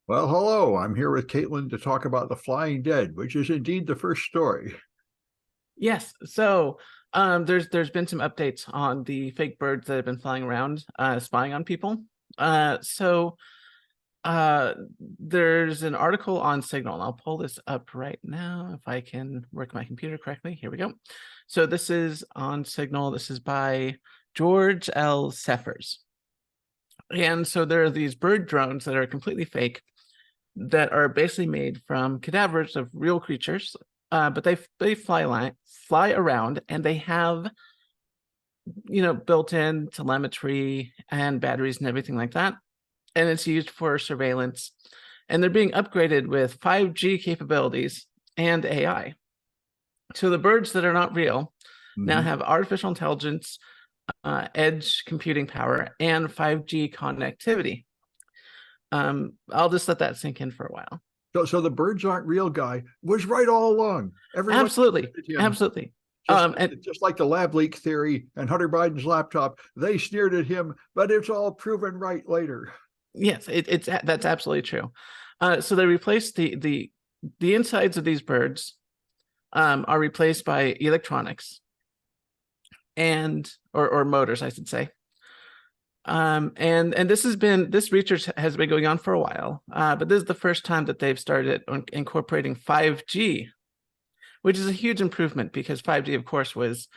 Well, hello. I'm here with Caitlin to talk about The Flying Dead, which is indeed the first story. Yes. So there's been some updates on the fake birds that have been flying around, spying on people. Uh, so uh, there's an article on Signal, and I'll pull this up right now if I can work my computer correctly. Here we go. So this is on Signal. This is by George L. Seffers. And so there are these bird drones that are completely fake that are basically made from cadavers of real creatures, but they fly around, and they have built-in telemetry and batteries and everything like that, and it's used for surveillance. And they're being upgraded with 5G capabilities and AI. So the birds that are not real now have artificial intelligence, edge computing power, and 5G connectivity. I'll just let that sink in for a while. So the birds aren't real guy was right all along. Everyone Absolutely. him. Absolutely. Just like the lab leak theory and Hunter Biden's laptop, they sneered at him, but it's all proven right later. Yes, that's absolutely true. So they replaced the insides of these birds are replaced by electronics and or motors, I should say. And this research has been going on for a while, but this is the first time that they've started incorporating 5G, which is a huge improvement because 5G, of course, was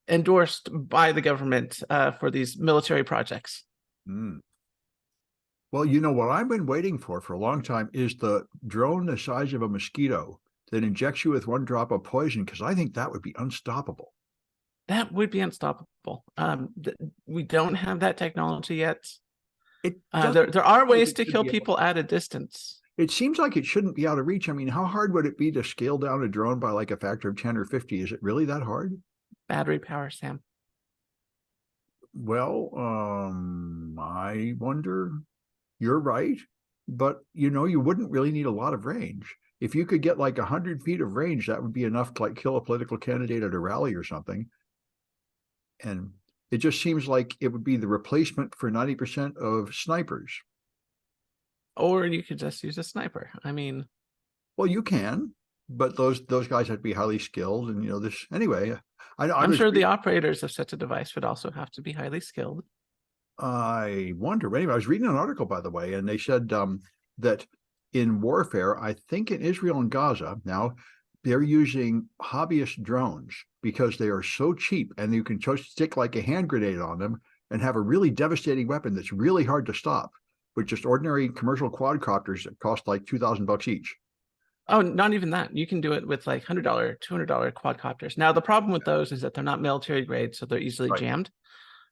endorsed by the government for these military projects. Well, you know what I've been waiting for a long time is the drone the size of a mosquito that injects you with one drop of poison, because I think that would be unstoppable. That would be unstoppable. We don't have that technology yet. There are ways to kill people at a distance. It seems like it shouldn't be out of reach. I mean, how hard would it be to scale down a drone by like a factor of 10 or 50? Is it really that hard? Battery power, Sam. Well, I wonder. You're right, but you wouldn't really need a lot of range. If you could get like 100 feet of range, that would be enough to like kill a political candidate at a rally or something. And it just seems like it would be the replacement for 90% of snipers. Or you could just use a sniper. I mean, well, you can, but those guys have to be highly skilled, and this anyway. I'm sure the operators of such a device would also have to be highly skilled. I wonder. Anyway, I was reading an article, by the way, and they said that in warfare, I think in Israel and Gaza now, they're using hobbyist drones because they are so cheap, and you can just stick like a hand grenade on them and have a really devastating weapon that's really hard to stop with just ordinary commercial quadcopters that cost like $2,000 each. Oh, not even that. You can do it with like $100, $200 quadcopters. Now, the problem with those is that they're not military grade, so they're easily jammed.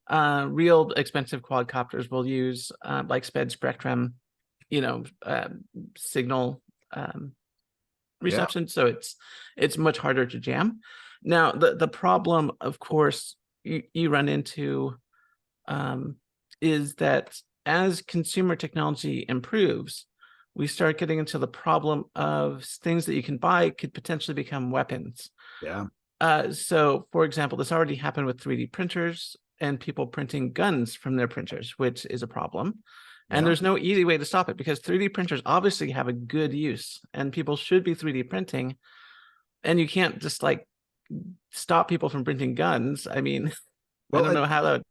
Real expensive quadcopters will use like sped spectrum, signal reception. So it's much harder to jam. Now, the problem, of course, you run into is that as consumer technology improves, we start getting into the problem of things that you can buy could potentially become weapons. Yeah. So, for example, this already happened with 3D printers and people printing guns from their printers, which is a problem. And there's no easy way to stop it because 3D printers obviously have a good use and people should be 3D printing. And you can't just like stop people from printing guns. I mean, I don't know how that would,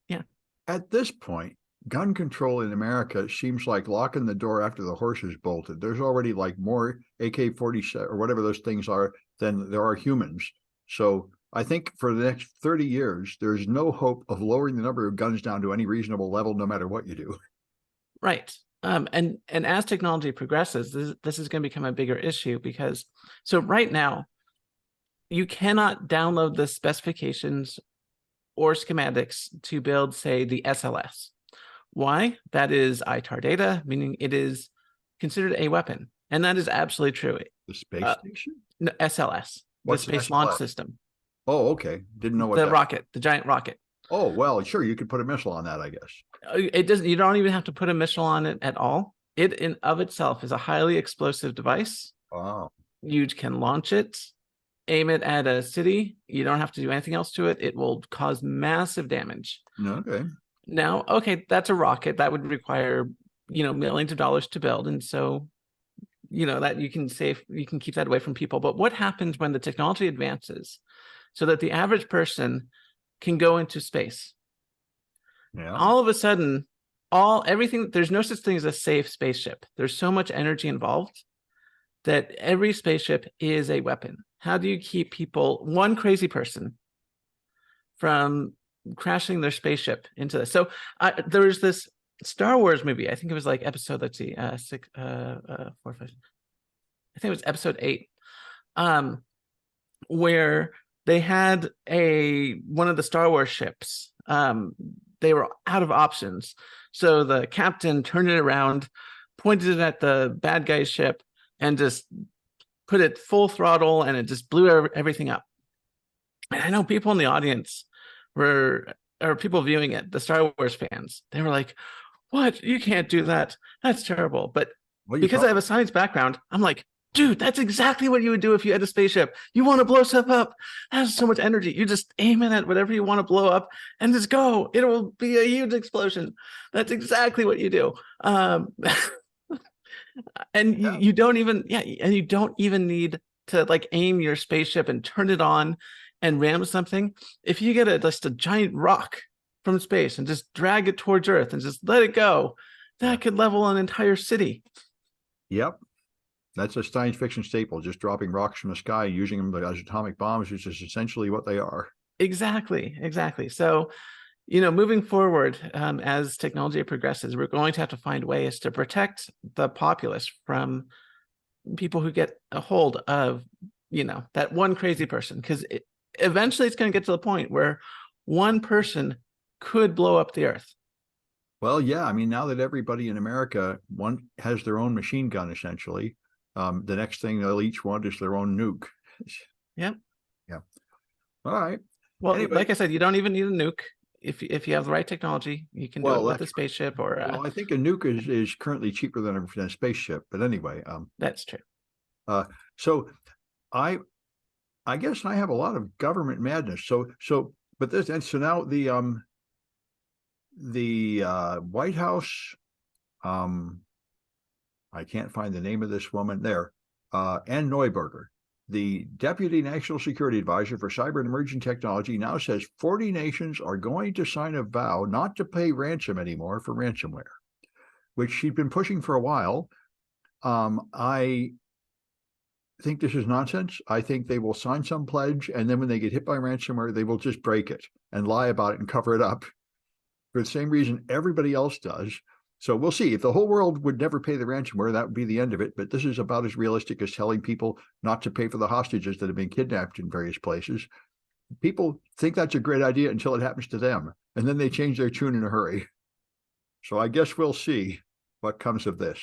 yeah. At this point, gun control in America seems like locking the door after the horse is bolted. There's already like more AK-47 or whatever those things are than there are humans. So I think for the next 30 years, there's no hope of lowering the number of guns down to any reasonable level, no matter what you do. Right. And as technology progresses, this is going to become a bigger issue because so right now, you cannot download the specifications or schematics to build, say, the SLS. Why? That is ITAR data, meaning it is considered a weapon. And that is absolutely true. The space station? No, SLS, the Space Launch System. Oh, okay. Didn't know what the rocket, the giant rocket. Oh, well, sure. You could put a missile on that, I guess. It doesn't, you don't even have to put a missile on it at all. It in of itself is a highly explosive device. Wow. You can launch it, aim it at a city. You don't have to do anything else to it. It will cause massive damage. Okay. Now, okay, that's a rocket. That would require millions of dollars to build. And so, that you can keep that away from people. But what happens when the technology advances so that the average person can go into space? Yeah. All of a sudden, everything, there's no such thing as a safe spaceship. There's so much energy involved that every spaceship is a weapon. How do you keep one crazy person, from crashing their spaceship into this? So there was this Star Wars movie. I think it was like episode, let's see, 4, 5. I think it was episode 8, where they had one of the Star Wars ships. They were out of options, so the captain turned it around, pointed it at the bad guy's ship, and just put it full throttle, and it just blew everything up. And I know people in the audience or people viewing it, the Star Wars fans, they were like, "What? You can't do that. That's terrible." But because I have a science background, I'm like, dude, that's exactly what you would do if you had a spaceship. You want to blow stuff up. That has so much energy. You just aim it at whatever you want to blow up and just go. It will be a huge explosion. That's exactly what you do. And you don't even need to like aim your spaceship and turn it on and ram something. If you get just a giant rock from space and just drag it towards Earth and just let it go, that could level an entire city. Yep. That's a science fiction staple, just dropping rocks from the sky and using them as atomic bombs, which is essentially what they are. Exactly. So, moving forward, as technology progresses, we're going to have to find ways to protect the populace from people who get a hold of, that one crazy person, because eventually it's going to get to the point where one person could blow up the Earth. Well, yeah. I mean, now that everybody in America has their own machine gun, essentially, the next thing they'll each want is their own nuke. Yep. Yeah. All right. Well, anyway, like I said, you don't even need a nuke. If you have the right technology, you can do it with a spaceship or. Well, I think a nuke is currently cheaper than a spaceship. But anyway, that's true. So I guess I have a lot of government madness. But this, and so now the White House, I can't find the name of this woman there, Ann Neuberger, the Deputy National Security Advisor for Cyber and Emerging Technology, now says 40 nations are going to sign a vow not to pay ransom anymore for ransomware, which she'd been pushing for a while. I think this is nonsense. I think they will sign some pledge, and then when they get hit by ransomware, they will just break it and lie about it and cover it up for the same reason everybody else does. So we'll see. If the whole world would never pay the ransomware, that would be the end of it. But this is about as realistic as telling people not to pay for the hostages that have been kidnapped in various places. People think that's a great idea until it happens to them, and then they change their tune in a hurry. So I guess we'll see what comes of this.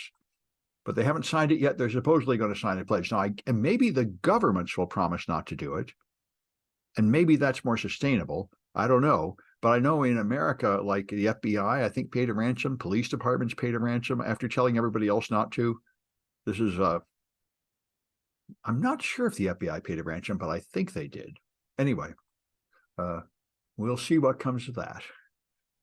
But they haven't signed it yet. They're supposedly going to sign a pledge. Now, and maybe the governments will promise not to do it. And maybe that's more sustainable. I don't know. But I know in America, like the FBI, I think paid a ransom. Police departments paid a ransom after telling everybody else not to. This is, I'm not sure if the FBI paid a ransom, but I think they did. Anyway, we'll see what comes of that.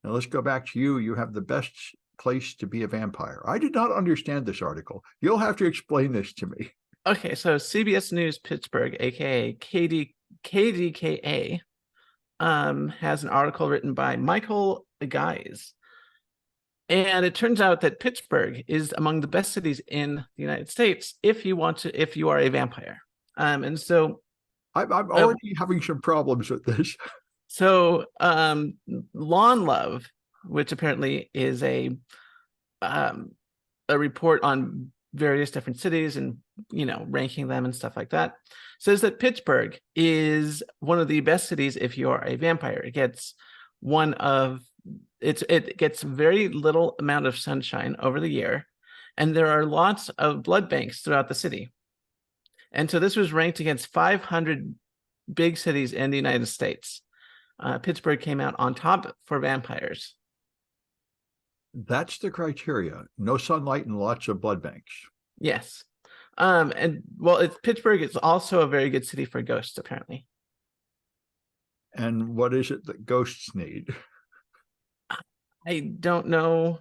Now let's go back to you. You have the best place to be a vampire. I did not understand this article. You'll have to explain this to me. Okay, so CBS News Pittsburgh, aka KDKA, has an article written by Michael Guys. And it turns out that Pittsburgh is among the best cities in the United States if you are a vampire. And so I'm already having some problems with this. So Lawn Love, which apparently is a report on various different cities and ranking them and stuff like that, says that Pittsburgh is one of the best cities if you are a vampire. It gets very little amount of sunshine over the year, and there are lots of blood banks throughout the city. And so this was ranked against 500 big cities in the United States. Pittsburgh came out on top for vampires. That's the criteria. No sunlight and lots of blood banks. Yes. And well, Pittsburgh is also a very good city for ghosts, apparently. And what is it that ghosts need? I don't know.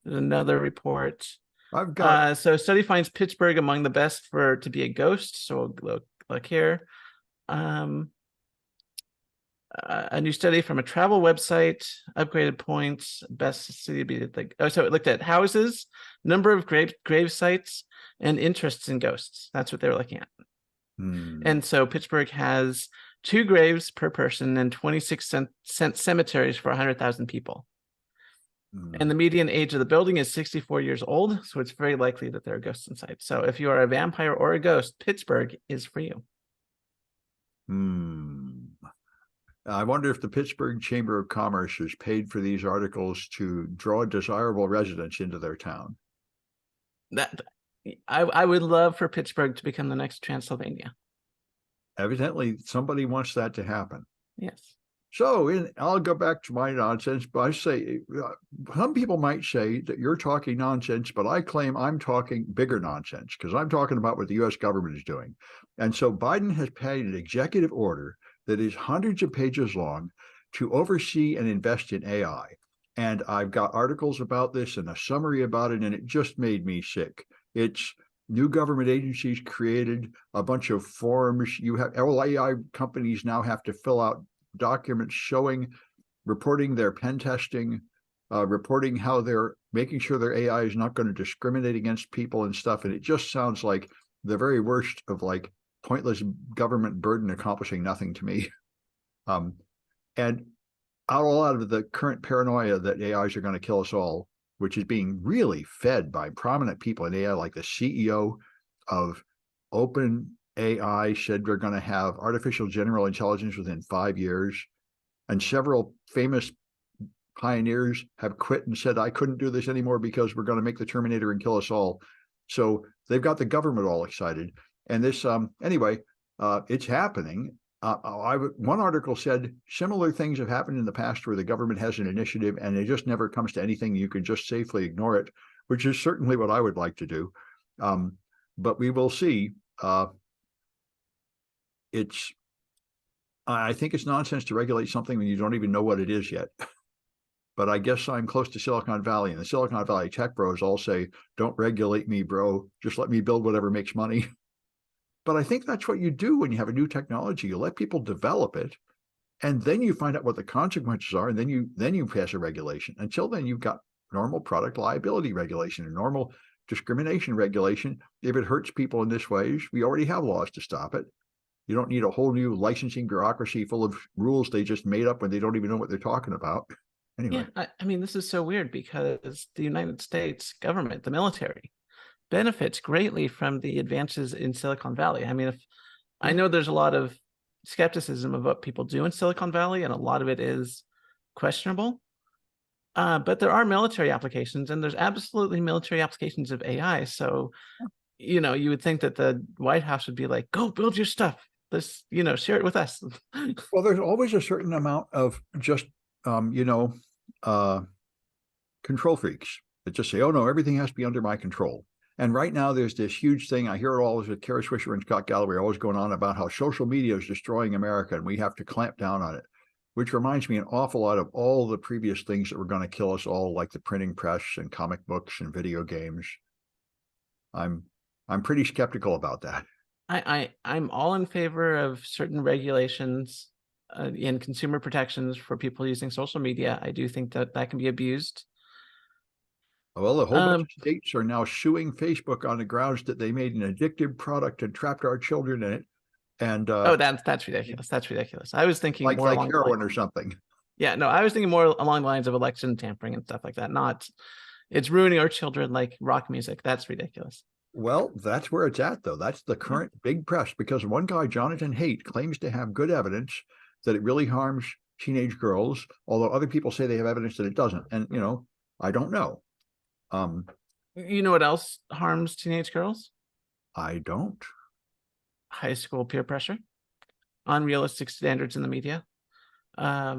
There's another report. I've got So study finds Pittsburgh among the best to be a ghost. So we'll look here. A new study from a travel website, upgraded points, best city to be like. Oh, so it looked at houses, number of grave sites, and interests in ghosts. That's what they were looking at. And so Pittsburgh has 2 graves per person and 26 cemeteries for 100,000 people. And the median age of the building is 64 years old, so it's very likely that there are ghosts inside. So if you are a vampire or a ghost, Pittsburgh is for you. I wonder if the Pittsburgh Chamber of Commerce has paid for these articles to draw desirable residents into their town. That I would love for Pittsburgh to become the next Transylvania. Evidently, somebody wants that to happen. Yes. So I'll go back to my nonsense, but I say some people might say that you're talking nonsense, but I claim I'm talking bigger nonsense because I'm talking about what the U.S. government is doing. And so Biden has passed an executive order that is hundreds of pages long to oversee and invest in AI. And I've got articles about this and a summary about it, and it just made me sick. It's new government agencies created, a bunch of forms. You have AI companies now have to fill out documents showing, reporting their pen testing, reporting how they're making sure their AI is not going to discriminate against people and stuff. And it just sounds like the very worst of like pointless government burden accomplishing nothing to me. And all out of the current paranoia that AIs are going to kill us all, which is being really fed by prominent people in AI, like the CEO of OpenAI said we're going to have artificial general intelligence within 5 years. And several famous pioneers have quit and said, I couldn't do this anymore because we're going to make the Terminator and kill us all. So they've got the government all excited. And this, anyway, it's happening. One article said similar things have happened in the past where the government has an initiative and it just never comes to anything. You can just safely ignore it, which is certainly what I would like to do. But we will see. I think it's nonsense to regulate something when you don't even know what it is yet. But I guess I'm close to Silicon Valley, and the Silicon Valley tech bros all say, don't regulate me, bro. Just let me build whatever makes money. But I think that's what you do when you have a new technology. You let people develop it, and then you find out what the consequences are, and then you pass a regulation. Until then, you've got normal product liability regulation and normal discrimination regulation. If it hurts people in this way, we already have laws to stop it. You don't need a whole new licensing bureaucracy full of rules they just made up when they don't even know what they're talking about. Anyway. Yeah, I mean, this is so weird because the United States government, the military, benefits greatly from the advances in Silicon Valley. I mean, I know there's a lot of skepticism of what people do in Silicon Valley, and a lot of it is questionable. But there are military applications, and there's absolutely military applications of AI. So, you would think that the White House would be like, go build your stuff. Let's, share it with us. Well, there's always a certain amount of just, control freaks that just say, oh, no, everything has to be under my control. And right now, there's this huge thing. I hear it always with Kara Swisher and Scott Galloway always going on about how social media is destroying America and we have to clamp down on it, which reminds me an awful lot of all the previous things that were going to kill us all, like the printing press and comic books and video games. I'm pretty skeptical about that. I'm all in favor of certain regulations and consumer protections for people using social media. I do think that can be abused. Well, a whole bunch of states are now suing Facebook on the grounds that they made an addictive product and trapped our children in it. And that's ridiculous. That's ridiculous. I was thinking like more along heroin or something. Yeah, no, I was thinking more along the lines of election tampering and stuff like that. Not, it's ruining our children like rock music. That's ridiculous. Well, that's where it's at, though. That's the current big press, because one guy, Jonathan Haidt, claims to have good evidence that it really harms teenage girls, although other people say they have evidence that it doesn't. And, I don't know. You know what else harms teenage girls? I don't. High school peer pressure, unrealistic standards in the media. I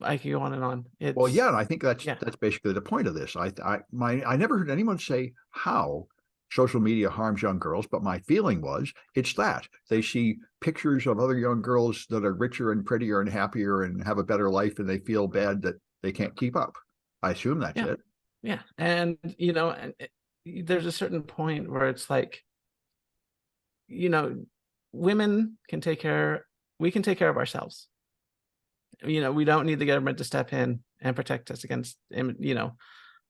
could go on and on. Well, yeah, and I think that's basically the point of this. I never heard anyone say how social media harms young girls, but my feeling was it's that they see pictures of other young girls that are richer and prettier and happier and have a better life, and they feel bad that they can't keep up. I assume that's it. Yeah. And, there's a certain point where it's like, women can we can take care of ourselves. We don't need the government to step in and protect us against,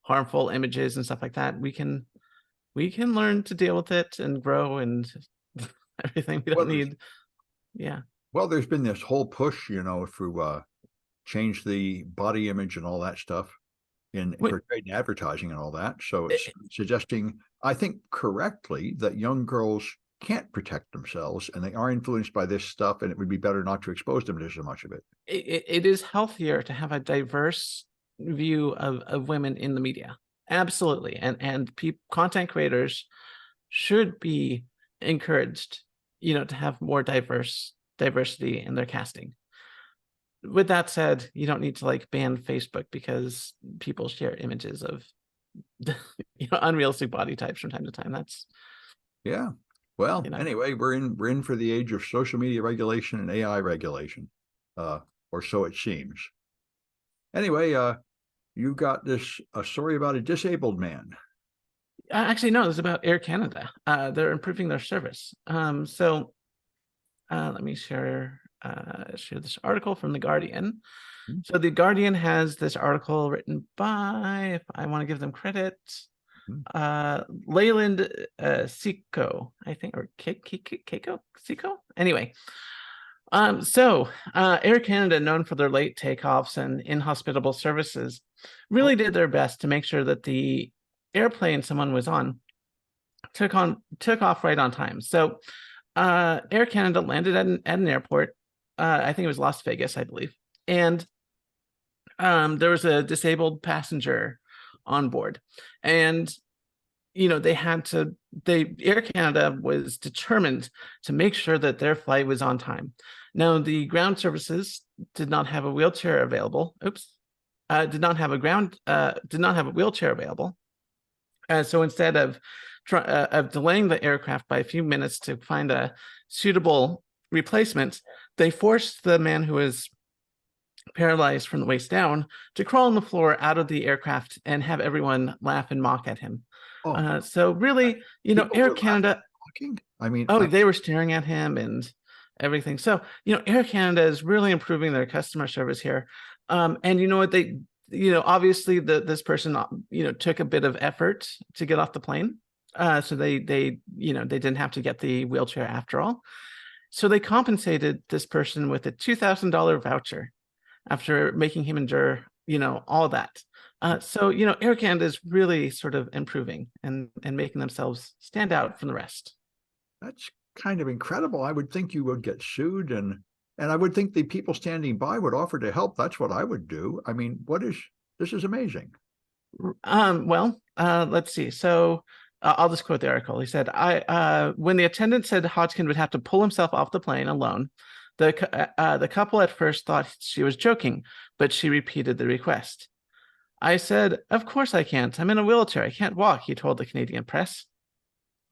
harmful images and stuff like that. We can learn to deal with it and grow and everything. We don't Well, need, yeah. there's been this whole push, to change the body image and all that stuff for trade and advertising and all that. So it's suggesting, I think correctly, that young girls can't protect themselves and they are influenced by this stuff, and it would be better not to expose them to so much of it. It is healthier to have a diverse view of women in the media. Absolutely. And content creators should be encouraged, to have more diversity in their casting. With that said, you don't need to like ban Facebook because people share images of unrealistic body types from time to time. Yeah. Well, anyway, we're in for the age of social media regulation and AI regulation, or so it seems. Anyway, you got a story about a disabled man. Actually, no, it's about Air Canada. They're improving their service. So let me share this article from The Guardian. Mm-hmm. So The Guardian has this article written by, if I want to give them credit, Leyland Seco, I think, or Keiko Seco. Anyway, so Air Canada, known for their late takeoffs and inhospitable services, really did their best to make sure that the airplane someone was on took off right on time. So Air Canada landed at an airport. I think it was Las Vegas, I believe, and there was a disabled passenger on board, and Air Canada was determined to make sure that their flight was on time. Now, the ground services did not have a wheelchair available. Did not have a wheelchair available. So instead of delaying the aircraft by a few minutes to find a suitable replacement, they forced the man who was paralyzed from the waist down to crawl on the floor out of the aircraft and have everyone laugh and mock at him. So really, Air Canada, I mean, they were staring at him and everything. So, Air Canada is really improving their customer service here. And you know what, they, obviously this person, took a bit of effort to get off the plane. So they didn't have to get the wheelchair after all. So they compensated this person with a $2,000 voucher after making him endure, all that. So, Air Canada is really sort of improving and making themselves stand out from the rest. That's kind of incredible. I would think you would get sued, and I would think the people standing by would offer to help. That's what I would do. I mean, this is amazing. Well, let's see. So I'll just quote the article. He said, when the attendant said Hodgkin would have to pull himself off the plane alone, the couple at first thought she was joking, but she repeated the request. I said, of course I can't. I'm in a wheelchair. I can't walk, he told the Canadian press.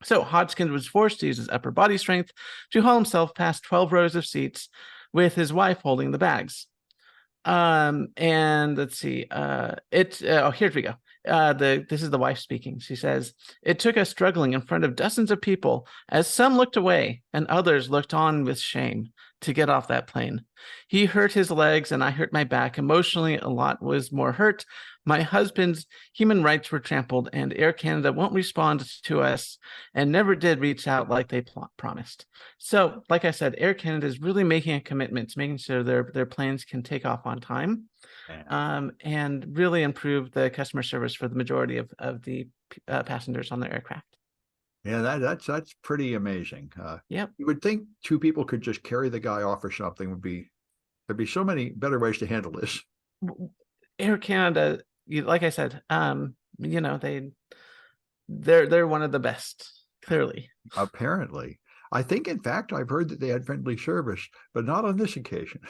So Hodgkin was forced to use his upper body strength to haul himself past 12 rows of seats with his wife holding the bags. And let's see, here we go. This is the wife speaking. She says, it took us struggling in front of dozens of people as some looked away and others looked on with shame to get off that plane. He hurt his legs and I hurt my back. Emotionally, a lot was more hurt. My husband's human rights were trampled, and Air Canada won't respond to us and never did reach out like they promised. So, like I said, Air Canada is really making a commitment to making sure their planes can take off on time, and really improve the customer service for the majority of the passengers on their aircraft. Yeah, that's pretty amazing. Yep. You would think two people could just carry the guy off or something. There'd be so many better ways to handle this. Air Canada, like I said, they're one of the best, clearly. Apparently. I think, in fact, I've heard that they had friendly service, but not on this occasion.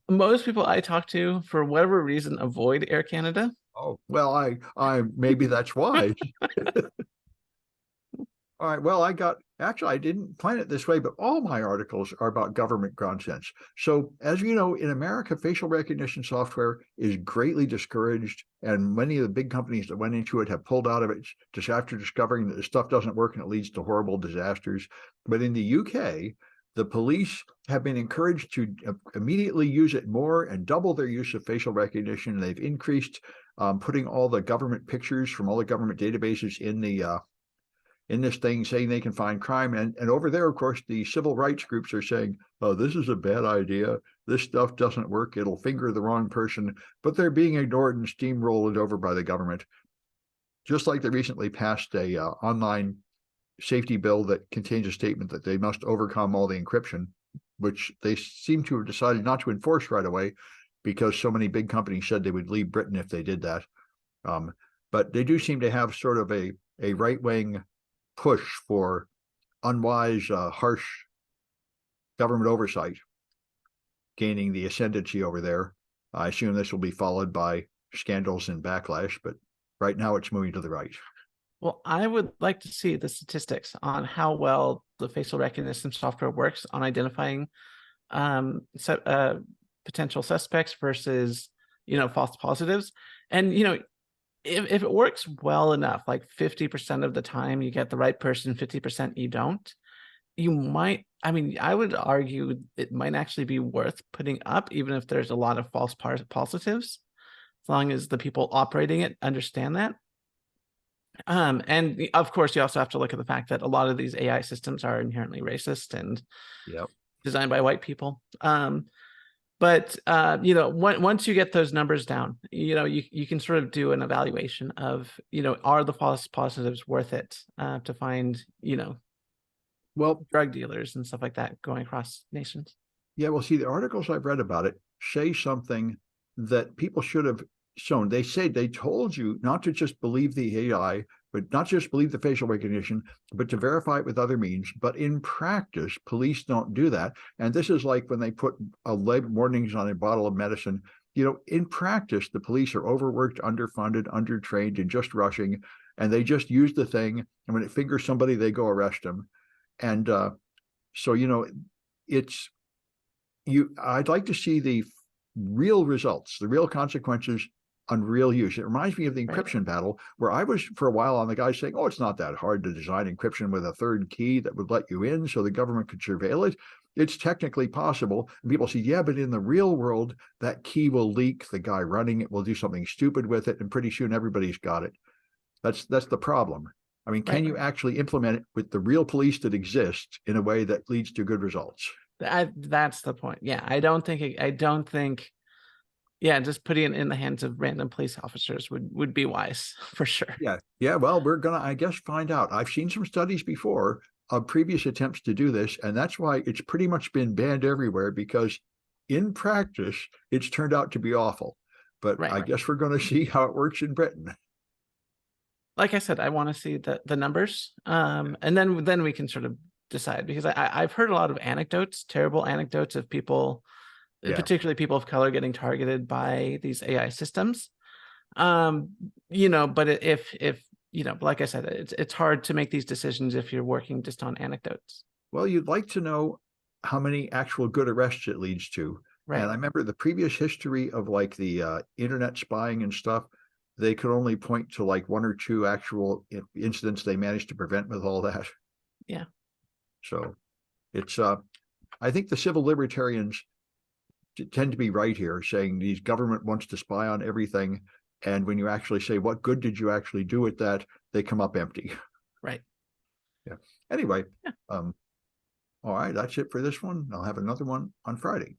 Most people I talk to, for whatever reason, avoid Air Canada. Oh, well, I maybe that's why. All right. Well, I didn't plan it this way, but all my articles are about government nonsense. So, as you know, in America, facial recognition software is greatly discouraged, and many of the big companies that went into it have pulled out of it just after discovering that the stuff doesn't work and it leads to horrible disasters. But in the UK, the police have been encouraged to immediately use it more and double their use of facial recognition. They've increased putting all the government pictures from all the government databases in this thing, saying they can find crime. And over there, of course, the civil rights groups are saying, oh, this is a bad idea. This stuff doesn't work. It'll finger the wrong person. But they're being ignored and steamrolled over by the government. Just like they recently passed a online safety bill that contains a statement that they must overcome all the encryption, which they seem to have decided not to enforce right away because so many big companies said they would leave Britain if they did that. But they do seem to have sort of a right-wing push for unwise, harsh government oversight gaining the ascendancy over there. I assume this will be followed by scandals and backlash, but right now it's moving to the right. Well, I would like to see the statistics on how well the facial recognition software works on identifying potential suspects versus, false positives. And, if it works well enough, like 50% of the time you get the right person, 50% you don't, you might, I would argue it might actually be worth putting up, even if there's a lot of false positives, as long as the people operating it understand that. And of course, you also have to look at the fact that a lot of these AI systems are inherently racist and designed by white people. But once you get those numbers down, you can sort of do an evaluation of, are the false positives worth it to find, drug dealers and stuff like that going across nations. Yeah, well, see, the articles I've read about it say something that people should have shown. They told you not to just believe the AI, but not just believe the facial recognition, but to verify it with other means. But in practice, police don't do that. And this is like when they put warnings on a bottle of medicine. In practice, the police are overworked, underfunded, undertrained, and just rushing. And they just use the thing. And when it fingers somebody, they go arrest them. And so, I'd like to see the real results, the real consequences on real use. It reminds me of the encryption battle, where I was for a while on the guy saying, oh, it's not that hard to design encryption with a third key that would let you in so the government could surveil it. It's technically possible. And people say, yeah, but in the real world, that key will leak. The guy running it will do something stupid with it, and pretty soon everybody's got it. That's the problem. Can you actually implement it with the real police that exist in a way that leads to good results? That's the point. Yeah, I don't think just putting it in the hands of random police officers would be wise for sure. Yeah. Well, we're gonna, I guess, find out. I've seen some studies before of previous attempts to do this, and that's why it's pretty much been banned everywhere, because in practice it's turned out to be awful. But I guess we're going to see how it works in Britain. Like I said, I want to see the numbers, and then we can sort of decide, because I've heard a lot of anecdotes, terrible anecdotes of people, particularly people of color, getting targeted by these AI systems. But if like I said, it's hard to make these decisions if you're working just on anecdotes. Well, you'd like to know how many actual good arrests it leads to. And I remember the previous history of like the internet spying and stuff. They could only point to like one or two actual incidents they managed to prevent with all that. Yeah. So it's, I think the civil libertarians tend to be right here, saying these government wants to spy on everything. And when you actually say, what good did you actually do with that? They come up empty. Right. Yeah. Anyway, all right, that's it for this one. I'll have another one on Friday.